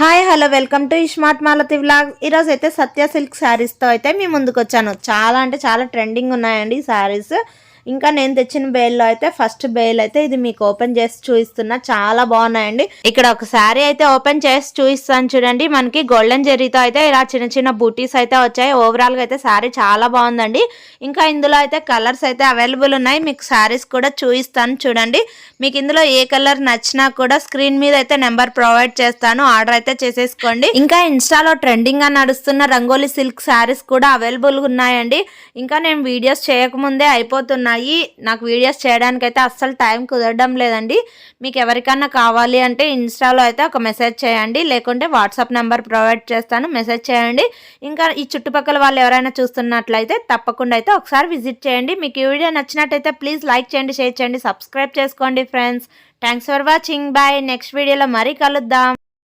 Hi hello welcome to smart Malathi vlog. ఈరోజు అయితే సత్య silk శారీస్తో అయితే మీ ముందుకు వచ్చాను. చాలా అంటే చాలా ట్రెండింగ్ ఉన్నాయండి ఈ శారీస్. ఇంకా నేను తెచ్చిన బేల్లో అయితే ఫస్ట్ బేల్ అయితే ఇది మీకు ఓపెన్ చేసి చూపిస్తున్నా. చాలా బాగున్నాయండి. ఇక్కడ ఒక శారీ అయితే ఓపెన్ చేసి చూపిస్తాను చూడండి. మనకి గోల్డెన్ జెరీతో అయితే ఇలా చిన్న చిన్న బూటీస్ అయితే వచ్చాయి. ఓవరాల్ గా అయితే శారీ చాలా బాగుందండి. ఇంకా ఇందులో అయితే కలర్స్ అయితే అవైలబుల్ ఉన్నాయి. మీకు శారీస్ కూడా చూపిస్తాను చూడండి. మీకు ఇందులో ఏ కలర్ నచ్చినా కూడా స్క్రీన్ మీద అయితే నెంబర్ ప్రొవైడ్ చేస్తాను, ఆర్డర్ అయితే చేసేసుకోండి. ఇంకా ఇన్స్టాలో ట్రెండింగ్ గా నడుస్తున్న రంగోలీ సిల్క్ శారీస్ కూడా అవైలబుల్ ఉన్నాయండి. ఇంకా నేను వీడియోస్ చేయకముందే అయిపోతున్నాయి. నాకు వీడియోస్ చేయడానికి అయితే అస్సలు టైం కుదరడం లేదండి. మీకు ఎవరికన్నా కావాలి అంటే ఇన్స్టాలో అయితే ఒక మెసేజ్ చేయండి, లేకుంటే వాట్సాప్ నెంబర్ ప్రొవైడ్ చేస్తాను, మెసేజ్ చేయండి. ఇంకా ఈ చుట్టుపక్కల వాళ్ళు ఎవరైనా చూస్తున్నట్లయితే తప్పకుండా అయితే ఒకసారి విజిట్ చేయండి. మీకు ఈ వీడియో నచ్చినట్టయితే ప్లీజ్ లైక్ చేయండి, షేర్ చేయండి, సబ్స్క్రైబ్ చేసుకోండి friends. Thanks for watching. Bye. Next వీడియోలో మరీ కలుద్దాం.